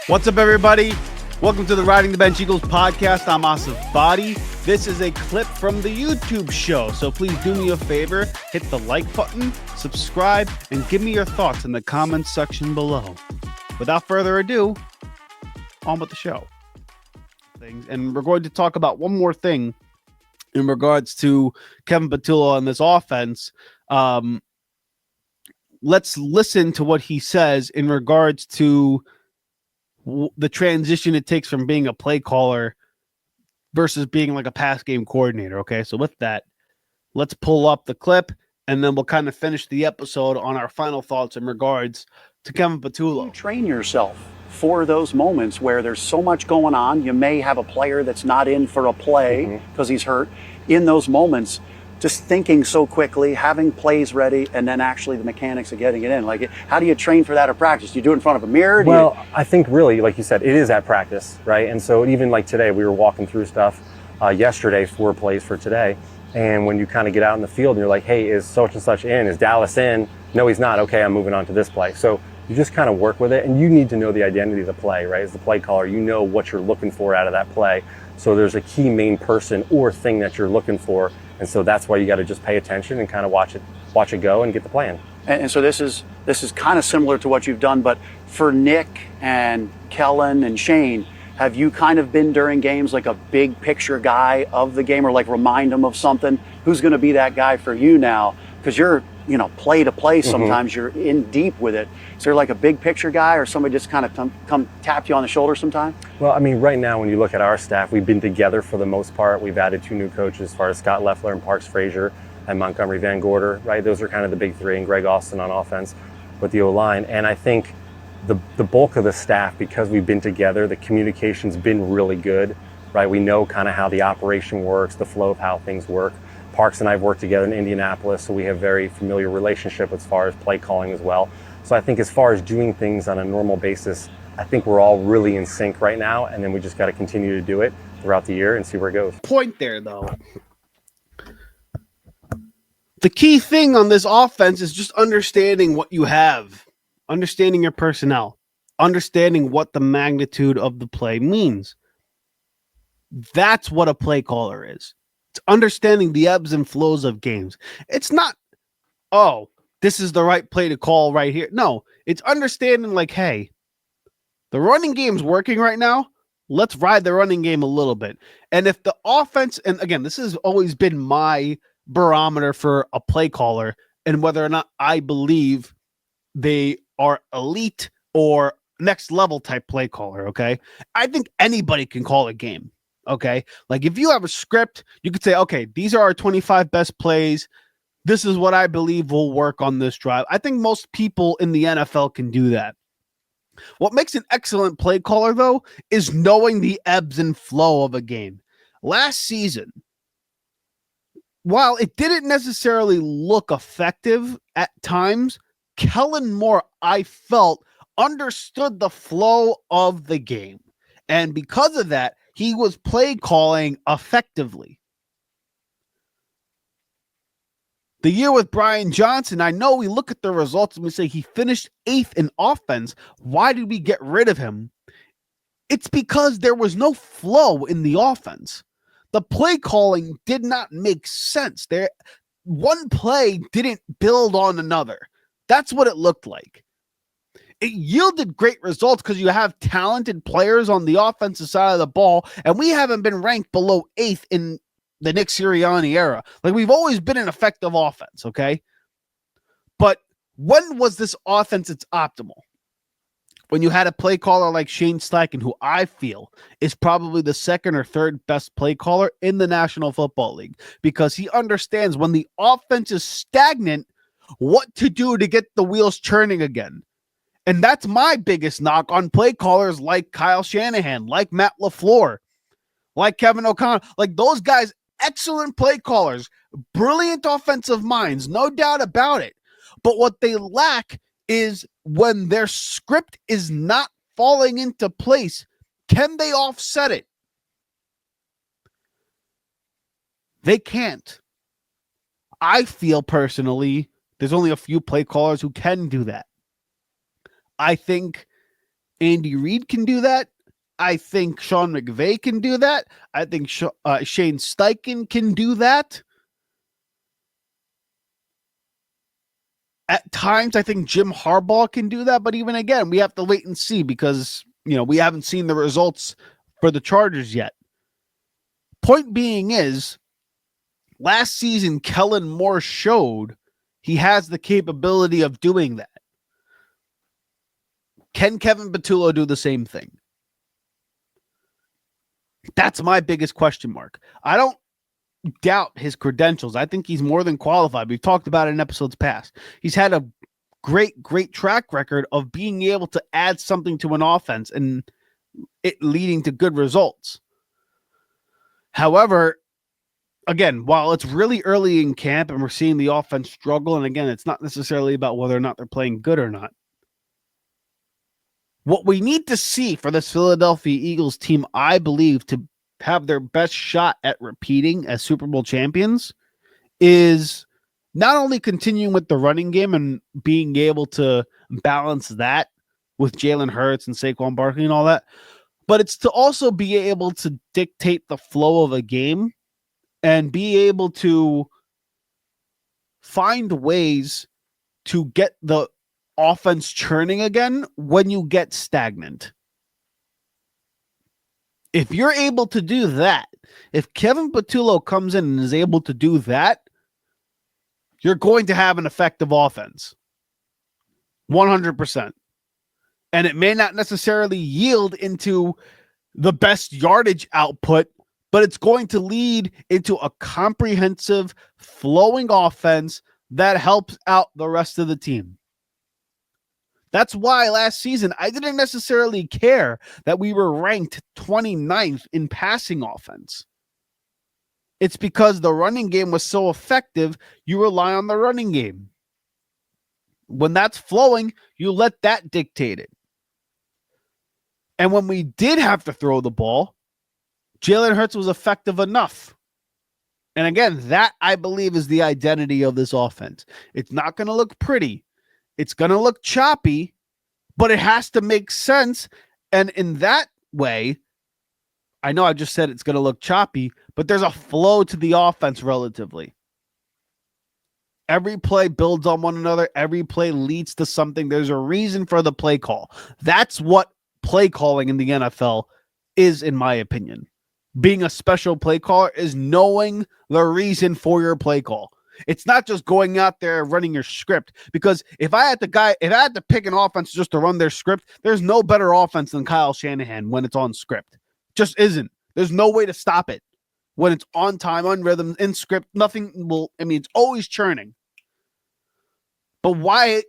What's up, everybody? Welcome to the Riding the Bench Eagles podcast. I'm Asif Badi. This is a clip from the YouTube show, so please do me a favor, hit the like button, subscribe, and give me your thoughts in the comments section below. Without further ado, on with the show. And we're going to talk about one more thing in regards to Kevin Patullo and this offense. Let's listen to what he says in regards to the transition it takes from being a play caller versus being like a pass game coordinator. Okay, so with that, let's pull up the clip and then we'll kind of finish the episode on our final thoughts in regards to Kevin Patullo. You train yourself for those moments where there's so much going on. You may have a player that's not in for a play because he's hurt. In those moments, just thinking so quickly, having plays ready, and then actually the mechanics of getting it in. Like, how do you train for that at practice? Do you do it in front of a mirror? I think really, like you said, it is at practice, right? And so even like today, we were walking through stuff yesterday, 4 plays for today. And when you kind of get out in the field and you're like, hey, is such and such in? Is Dallas in? No, he's not. Okay, I'm moving on to this play. So you just kind of work with it, and you need to know the identity of the play, right? As the play caller, you know what you're looking for out of that play. So there's a key main person or thing that you're looking for. And so that's why you got to just pay attention and kind of watch it go and get the plan. And so this is kind of similar to what you've done, but for Nick and Kellen and Shane, have you kind of been during games like a big picture guy of the game, or like remind them of something? Who's going to be that guy for you now? Because you're, play to play, sometimes you're in deep with it. Is there like a big picture guy, or somebody just kind of come tap you on the shoulder sometime? Well, I mean, right now when you look at our staff, we've been together for the most part. We've added 2 new coaches as far as Scott Leffler and Parks Frazier and Montgomery Van Gorder, right? Those are kind of the big 3, and Greg Austin on offense with the O-line. And I think the bulk of the staff, because we've been together, the communication's been really good, right? We know kind of how the operation works, the flow of how things work. Parks and I have worked together in Indianapolis, so we have very familiar relationship as far as play calling as well. So I think as far as doing things on a normal basis, I think we're all really in sync right now, and then we just got to continue to do it throughout the year and see where it goes. Point there, though. The key thing on this offense is just understanding what you have, understanding your personnel, understanding what the magnitude of the play means. That's what a play caller is. It's understanding the ebbs and flows of games. It's not, this is the right play to call right here. No, it's understanding like, hey, the running game's working right now. Let's ride the running game a little bit. And if the offense, and again, this has always been my barometer for a play caller and whether or not I believe they are elite or next level type play caller, okay? I think anybody can call a game. Okay, like if you have a script, you could say, okay, these are our 25 best plays. This is what I believe will work on this drive. I think most people in the NFL can do that. What makes an excellent play caller, though, is knowing the ebbs and flow of a game. Last season, while it didn't necessarily look effective at times, Kellen Moore, I felt, understood the flow of the game. And because of that, he was play calling effectively. The year with Brian Johnson, I know we look at the results and we say he finished 8th in offense. Why did we get rid of him? It's because there was no flow in the offense. The play calling did not make sense. One play didn't build on another. That's what it looked like. It yielded great results because you have talented players on the offensive side of the ball, and we haven't been ranked below 8th in the Nick Sirianni era. Like, we've always been an effective offense, okay? But when was this offense its optimal? When you had a play caller like Shane Steichen, who I feel is probably the 2nd or 3rd best play caller in the National Football League, because he understands when the offense is stagnant, what to do to get the wheels churning again. And that's my biggest knock on play callers like Kyle Shanahan, like Matt LaFleur, like Kevin O'Connell. Like, those guys, excellent play callers, brilliant offensive minds, no doubt about it. But what they lack is when their script is not falling into place, can they offset it? They can't. I feel personally there's only a few play callers who can do that. I think Andy Reid can do that. I think Sean McVay can do that. I think Shane Steichen can do that. At times, I think Jim Harbaugh can do that. But even again, we have to wait and see because, we haven't seen the results for the Chargers yet. Point being is, last season, Kellen Moore showed he has the capability of doing that. Can Kevin Patullo do the same thing? That's my biggest question mark. I don't doubt his credentials. I think he's more than qualified. We've talked about it in episodes past. He's had a great track record of being able to add something to an offense and it leading to good results. However, again, while it's really early in camp and we're seeing the offense struggle, and again, it's not necessarily about whether or not they're playing good or not. What we need to see for this Philadelphia Eagles team, I believe, to have their best shot at repeating as Super Bowl champions is not only continuing with the running game and being able to balance that with Jalen Hurts and Saquon Barkley and all that, but it's to also be able to dictate the flow of a game and be able to find ways to get the offense churning again when you get stagnant. If you're able to do that, if Kevin Patullo comes in and is able to do that, you're going to have an effective offense. 100%. And it may not necessarily yield into the best yardage output, but it's going to lead into a comprehensive, flowing offense that helps out the rest of the team. That's why last season, I didn't necessarily care that we were ranked 29th in passing offense. It's because the running game was so effective, you rely on the running game. When that's flowing, you let that dictate it. And when we did have to throw the ball, Jalen Hurts was effective enough. And again, that I believe is the identity of this offense. It's not going to look pretty. It's going to look choppy, but it has to make sense. And in that way, I know I just said it's going to look choppy, but there's a flow to the offense relatively. Every play builds on one another. Every play leads to something. There's a reason for the play call. That's what play calling in the NFL is, in my opinion. Being a special play caller is knowing the reason for your play call. It's not just going out there running your script, because if I had to pick an offense just to run their script, there's no better offense than Kyle Shanahan when it's on script. Just isn't. There's no way to stop it. When it's on time, on rhythm, in script, it's always churning. But why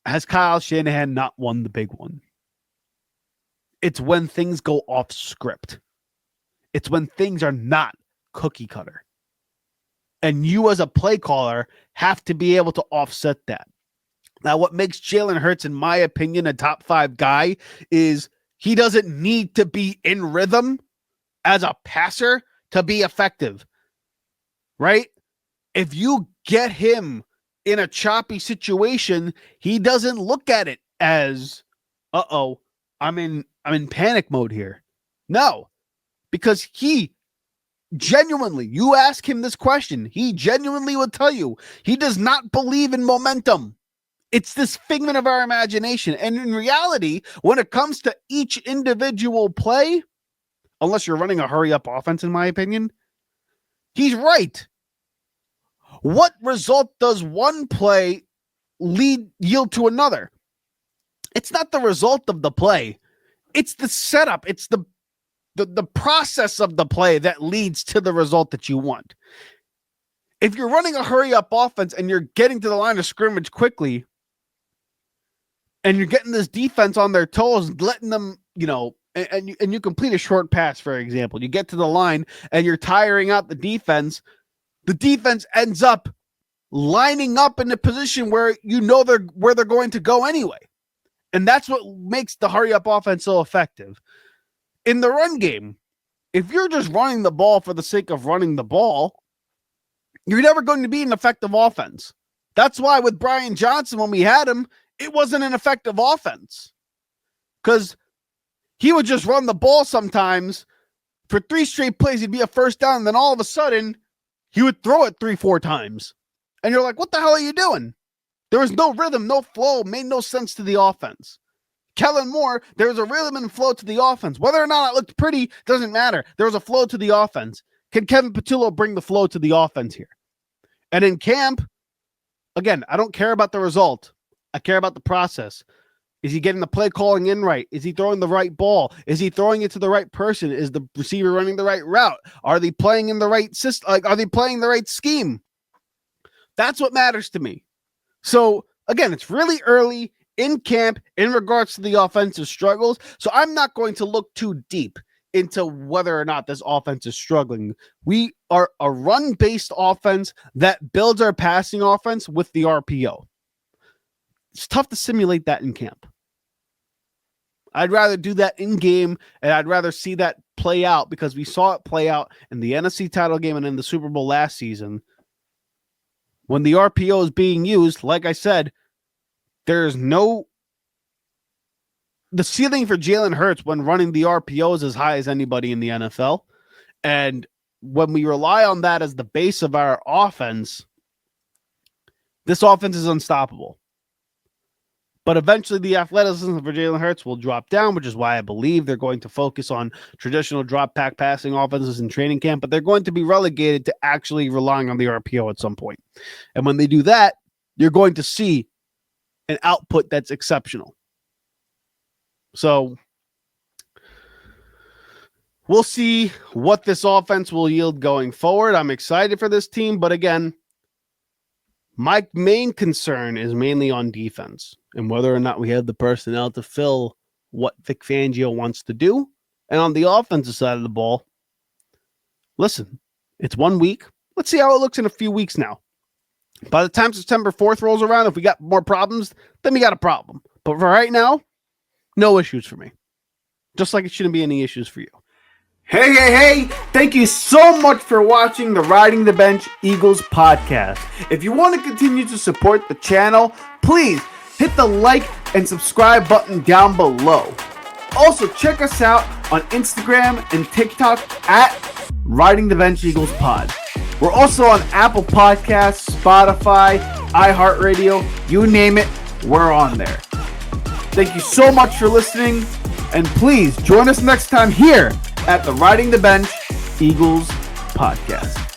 has Kyle Shanahan not won the big one? It's when things go off script. It's when things are not cookie cutter. And you as a play caller have to be able to offset that. Now, what makes Jalen Hurts, in my opinion, a top 5 guy is he doesn't need to be in rhythm as a passer to be effective, right? If you get him in a choppy situation, he doesn't look at it as, I'm in panic mode here. No, because he genuinely, you ask him this question, he genuinely will tell you he does not believe in momentum. It's this figment of our imagination. And in reality, when it comes to each individual play, unless you're running a hurry-up offense, in my opinion, he's right. What result does one play yield to another? It's not the result of the play. It's the setup. It's the process of the play that leads to the result that you want. If you're running a hurry-up offense and you're getting to the line of scrimmage quickly, and you're getting this defense on their toes, letting them, and you complete a short pass, for example. You get to the line and you're tiring out the defense. The defense ends up lining up in a position where they're going to go anyway. And that's what makes the hurry-up offense so effective. In the run game, if you're just running the ball for the sake of running the ball, you're never going to be an effective offense. That's why with Brian Johnson, when we had him, it wasn't an effective offense. Because he would just run the ball sometimes for 3 straight plays. He'd be a first down. And then all of a sudden he would throw it 3-4 times. And you're like, what the hell are you doing? There was no rhythm, no flow, made no sense to the offense. Kellen Moore, there was a rhythm and flow to the offense. Whether or not it looked pretty doesn't matter. There was a flow to the offense. Can Kevin Patullo bring the flow to the offense here? And in camp, again, I don't care about the result. I care about the process. Is he getting the play calling in right? Is he throwing the right ball? Is he throwing it to the right person? Is the receiver running the right route? Are they playing in the right system? Like, are they playing the right scheme? That's what matters to me. So again, it's really early in camp in regards to the offensive struggles. So I'm not going to look too deep into whether or not this offense is struggling. We are a run-based offense that builds our passing offense with the RPO. It's tough to simulate that in camp. I'd rather do that in game, and I'd rather see that play out because we saw it play out in the NFC title game and in the Super Bowl last season. When the RPO is being used, like I said, there's no... The ceiling for Jalen Hurts when running the RPO is as high as anybody in the NFL. And when we rely on that as the base of our offense, this offense is unstoppable. But eventually the athleticism for Jalen Hurts will drop down, which is why I believe they're going to focus on traditional drop back passing offenses in training camp, but they're going to be relegated to actually relying on the RPO at some point. And when they do that, you're going to see an output that's exceptional. So we'll see what this offense will yield going forward. I'm excited for this team, but again, my main concern is mainly on defense and whether or not we have the personnel to fill what Vic Fangio wants to do. And on the offensive side of the ball, listen, it's 1 week. Let's see how it looks in a few weeks now. By the time September 4th rolls around, if we got more problems, then we got a problem. But for right now, no issues for me. Just like it shouldn't be any issues for you. Hey, thank you so much for watching the Riding the Bench Eagles podcast. If you want to continue to support the channel, please hit the like and subscribe button down below. Also, check us out on Instagram and TikTok at Riding the Bench Eagles Pod. We're also on Apple Podcasts, Spotify, iHeartRadio, you name it, we're on there. Thank you so much for listening, and please join us next time here at the Riding the Bench Eagles podcast.